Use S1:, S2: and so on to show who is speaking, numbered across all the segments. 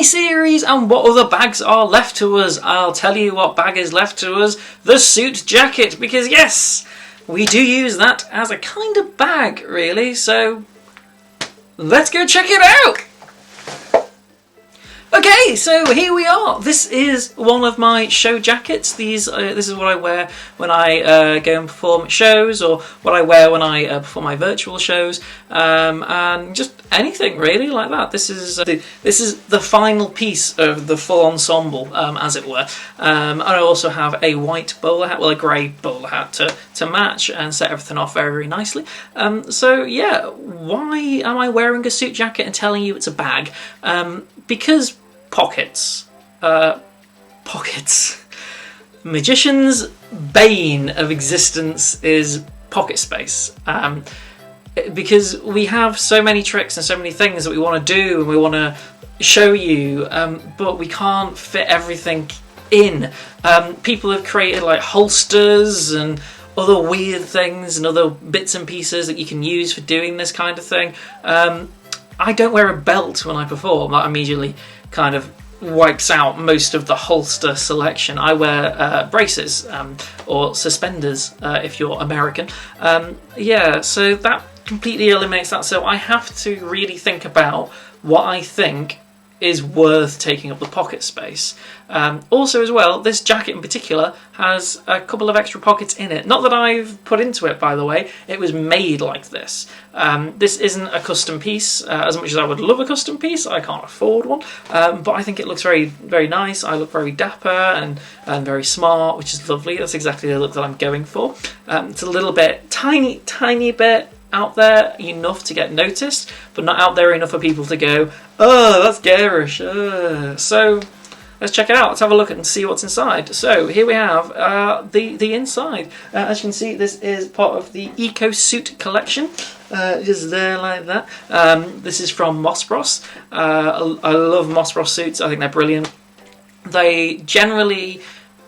S1: mini-series and what other bags are left to us. I'll tell you what bag is left to us. The suit jacket, because yes, we do use that as a kind of bag, really. So let's go check it out. Okay, so here we are. This is one of my show jackets. This is what I wear when I go and perform at shows, or what I wear when I perform my virtual shows, and just anything really like that. This is the final piece of the full ensemble, as it were. And I also have a white bowler hat, well, a grey bowler hat to match and set everything off very, very nicely. So yeah, why am I wearing a suit jacket and telling you it's a bag? Because pockets. Pockets. Magician's bane of existence is pocket space. Because we have so many tricks and so many things that we want to do and we want to show you, but we can't fit everything in. People have created like holsters and other weird things and other bits and pieces that you can use for doing this kind of thing. I don't wear a belt when I perform. That immediately kind of wipes out most of the holster selection. I wear braces or suspenders if you're American. Yeah, so that completely eliminates that. So I have to really think about what I think is worth taking up the pocket space. Also as well, this jacket in particular has a couple of extra pockets in it. Not that I've put into it, by the way. It was made like this. This isn't a custom piece. As much as I would love a custom piece, I can't afford one. But I think it looks very, very nice. I look very dapper and very smart, which is lovely. That's exactly the look that I'm going for. It's a little bit, tiny bit out there enough to get noticed, but not out there enough for people to go, oh, that's garish. So let's check it out. Let's have a look and see what's inside. So here we have the inside. As you can see, this is part of the Eco Suit collection. Just there like that. This is from Moss Bros. I love Moss Bros suits. I think they're brilliant. They generally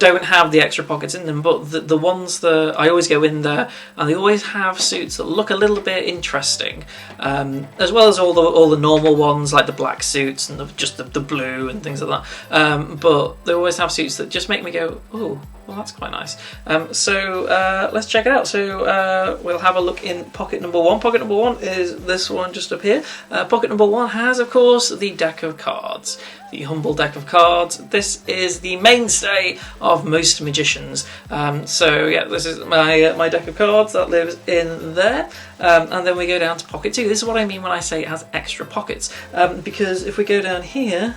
S1: don't have the extra pockets in them, but the ones that I always go in there, and they always have suits that look a little bit interesting, as well as all the normal ones like the black suits and just the blue and things like that. But they always have suits that just make me go, oh, well, that's quite nice. So let's check it out. So we'll have a look in pocket number one. Pocket number one is this one just up here. Pocket number one has, of course, the deck of cards. The humble deck of cards. This is the mainstay of most magicians. So yeah, this is my deck of cards that lives in there. And then we go down to pocket two. This is what I mean when I say it has extra pockets. Because if we go down here,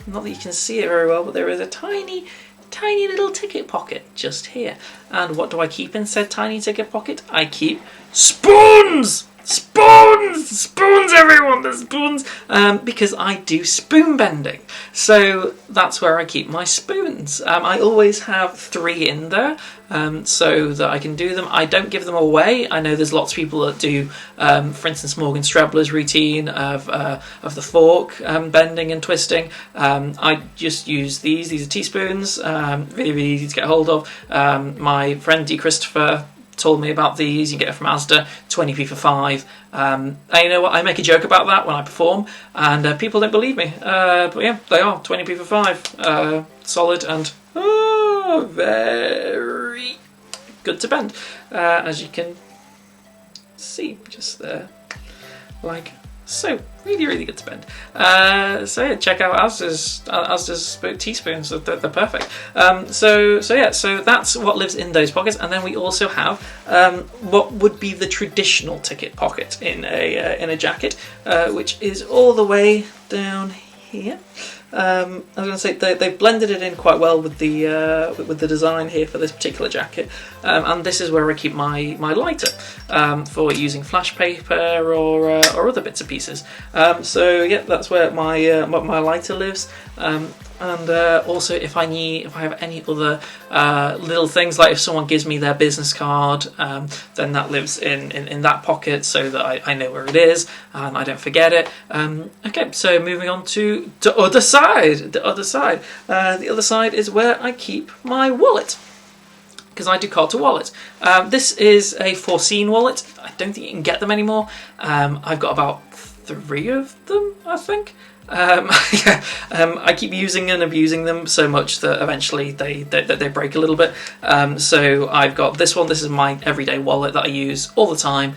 S1: not that you can see it very well, but there is a tiny little ticket pocket just here. And what do I keep in said tiny ticket pocket? I keep spoons! Spoons, everyone, there's spoons, because I do spoon bending, so that's where I keep my spoons. I always have 3 in there, so that I can do them. I don't give them away. I know there's lots of people that do, for instance, Morgan Strebler's routine of the fork bending and twisting. I just use these are teaspoons, really, really easy to get hold of. My friend D. Christopher told me about these. You get it from Asda, 20p for 5. And you know what, I make a joke about that when I perform, and people don't believe me, but yeah, they are 20p for 5, solid and very good to bend, as you can see just there, like so. Really, really good to bend. So yeah, check out Asda's teaspoons. They're perfect. So that's what lives in those pockets. And then we also have what would be the traditional ticket pocket in a jacket, which is all the way down here. I was going to say they've blended it in quite well with the design here for this particular jacket, and this is where I keep my lighter for using flash paper or other bits and pieces. So yeah, that's where my lighter lives. And also, if I have any other little things, like if someone gives me their business card, then that lives in that pocket, so that I know where it is and I don't forget it. Okay, so moving on to the other side. The other side is where I keep my wallet, because I do Carter wallets. This is a Foreseen wallet. I don't think you can get them anymore. I've got about 3 of them, I think. I keep using and abusing them so much that eventually they break a little bit. So I've got this one. This is my everyday wallet that I use all the time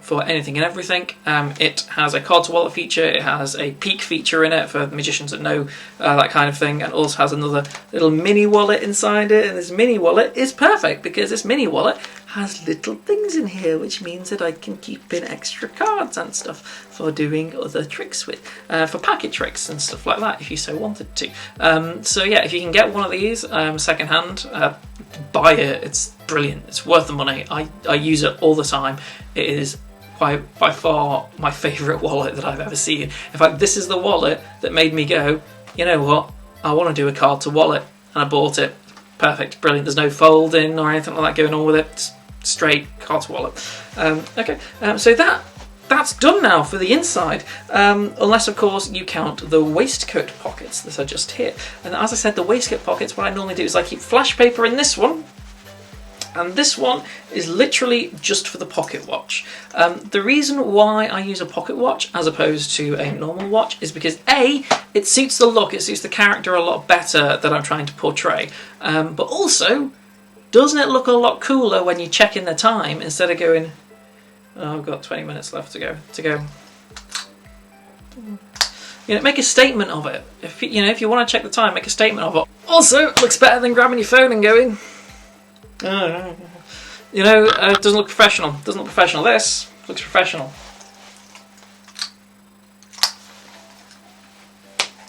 S1: for anything and everything. It has a card to wallet feature. It has a peek feature in it for magicians that know that kind of thing, and also has another little mini wallet inside it. And this mini wallet is perfect because this mini wallet has little things in here, which means that I can keep in extra cards and stuff for doing other tricks with, for packet tricks and stuff like that, if you so wanted to. So yeah, if you can get one of these secondhand, buy it. It's brilliant. It's worth the money. I use it all the time. It is by far my favourite wallet that I've ever seen. In fact, this is the wallet that made me go, you know what, I want to do a card to wallet, and I bought it. Perfect, brilliant. There's no folding or anything like that going on with it. It's straight card to wallet. Okay, so that's done now for the inside, unless of course you count the waistcoat pockets that are just here. And as I said, the waistcoat pockets, what I normally do is I keep flash paper in this one, and this one is literally just for the pocket watch. The reason why I use a pocket watch as opposed to a normal watch is because A, it suits the look, it suits the character a lot better that I'm trying to portray, but also, doesn't it look a lot cooler when you check in the time instead of going, oh, I've got 20 minutes left to go. You know, make a statement of it. If you want to check the time, make a statement of it. Also, it looks better than grabbing your phone and going, you know, it doesn't look professional. Doesn't look professional. This looks professional.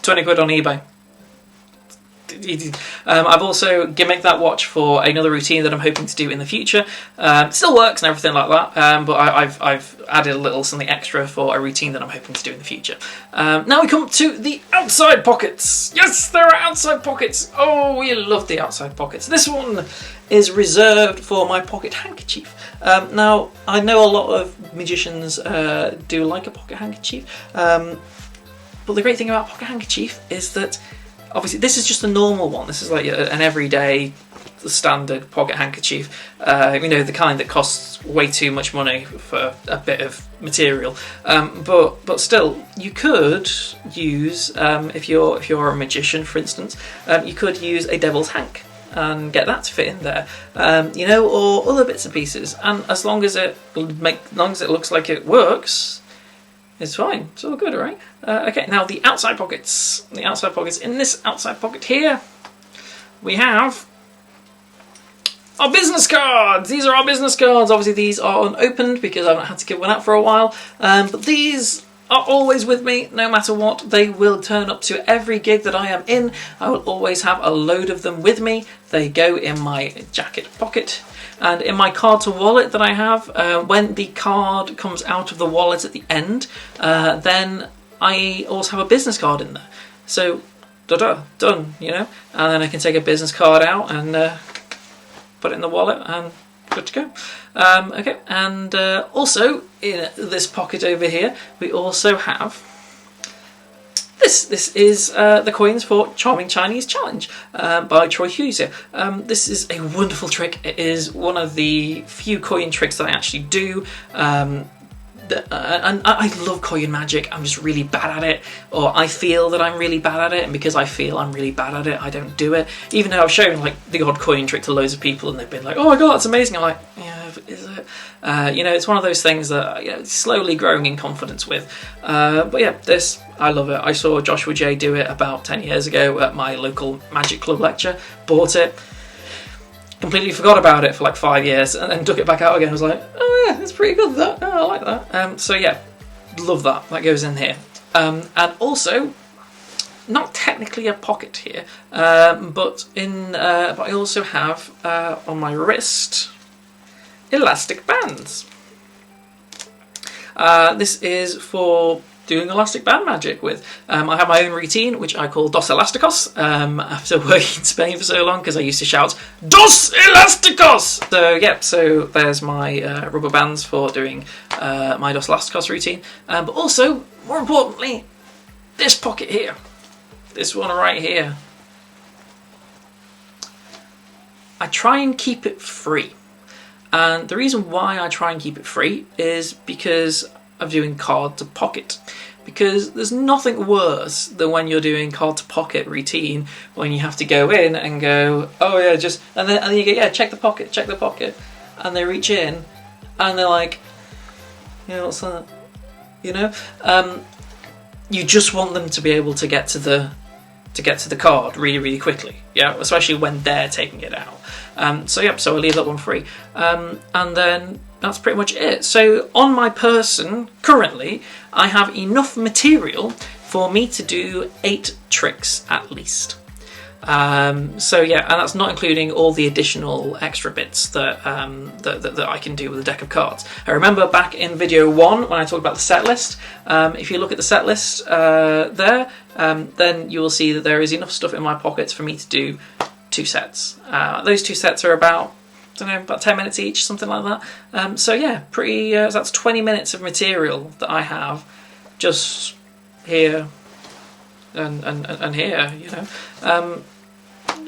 S1: 20 quid on eBay. I've also gimmicked that watch for another routine that I'm hoping to do in the future. Still works and everything like that, but I've added a little something extra for a routine that I'm hoping to do in the future. Now we come to the outside pockets. Yes, there are outside pockets. Oh, we love the outside pockets. This one is reserved for my pocket handkerchief. Now, I know a lot of magicians do like a pocket handkerchief, but the great thing about a pocket handkerchief is that obviously, this is just a normal one. This is like an everyday, standard pocket handkerchief. You know, the kind that costs way too much money for a bit of material. But still, you could use, if you're a magician, for instance, you could use a devil's hank and get that to fit in there. You know, or other bits and pieces. And as long as it looks like it works, it's fine. It's all good, right? Okay, now the outside pockets. The outside pockets. In this outside pocket here, we have our business cards. These are our business cards. Obviously, these are unopened because I haven't had to give one out for a while. But these are always with me, no matter what. They will turn up to every gig that I am in. I will always have a load of them with me. They go in my jacket pocket. And in my card to wallet that I have, when the card comes out of the wallet at the end, then I also have a business card in there. So, done, you know? And then I can take a business card out and put it in the wallet and good to go. Okay, and also in this pocket over here, we also have This is the coins for Charming Chinese Challenge by Troy Hughes here. This is a wonderful trick. It is one of the few coin tricks that I actually do. And I love coin magic. I'm just really bad at it, or I feel that I'm really bad at it, and because I feel I'm really bad at it, I don't do it. Even though I've shown like the odd coin trick to loads of people, and they've been like, "Oh my god, that's amazing!" I'm like, "Yeah, is it?" You know, it's one of those things that slowly growing in confidence with. But yeah, this I love it. I saw Joshua J do it about 10 years ago at my local Magic Club lecture. Bought it. Completely forgot about it for like 5 years and then took it back out again. I was like, oh yeah, it's pretty good that. Oh, I like that. So yeah, love that. That goes in here. And also, not technically a pocket here, but I also have on my wrist elastic bands. This is for doing elastic band magic with. I have my own routine, which I call Dos Elasticos, after working in Spain for so long, because I used to shout, Dos Elasticos! So, yeah, so there's my rubber bands for doing my Dos Elasticos routine. But also, more importantly, this pocket here. This one right here. I try and keep it free. And the reason why I try and keep it free is because of doing card to pocket. because there's nothing worse than when you're doing card to pocket routine, when you have to go in and go, oh yeah, just, and then you go, yeah, check the pocket, and they reach in and they're like, yeah, what's that? You know, you just want them to be able to get to the card really, really quickly. Yeah, especially when they're taking it out. So I leave that one free, and then that's pretty much it. So on my person currently, I have enough material for me to do 8 tricks at least. And that's not including all the additional extra bits that that I can do with a deck of cards. I remember back in video 1 when I talked about the set list. If you look at the set list there, then you will see that there is enough stuff in my pockets for me to do 2 sets. Those 2 sets are about, I don't know, about 10 minutes each, something like that. So that's 20 minutes of material that I have just here and here, you know.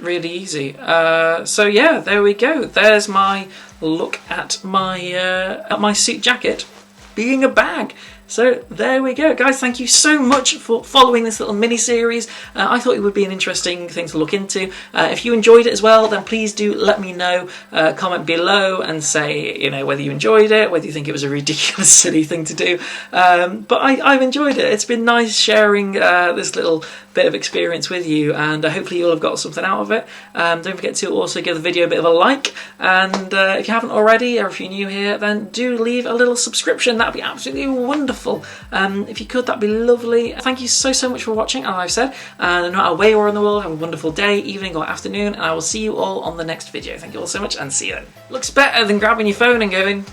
S1: Really easy. There we go. There's my look at my suit jacket being a bag. So there we go, guys. Thank you so much for following this little mini series. I thought it would be an interesting thing to look into. If you enjoyed it as well, then please do let me know. Comment below and say, you know, whether you enjoyed it, whether you think it was a ridiculous, silly thing to do. But I've enjoyed it. It's been nice sharing this little bit of experience with you, and hopefully you'll have got something out of it. Don't forget to also give the video a bit of a like, and if you haven't already, or if you're new here, then do leave a little subscription. That'd be absolutely wonderful. If you could, that'd be lovely. Thank you so much for watching, as I've said, and no matter where you are in the world, have a wonderful day, evening or afternoon, and I will see you all on the next video. Thank you all so much, and see you then. Looks better than grabbing your phone and going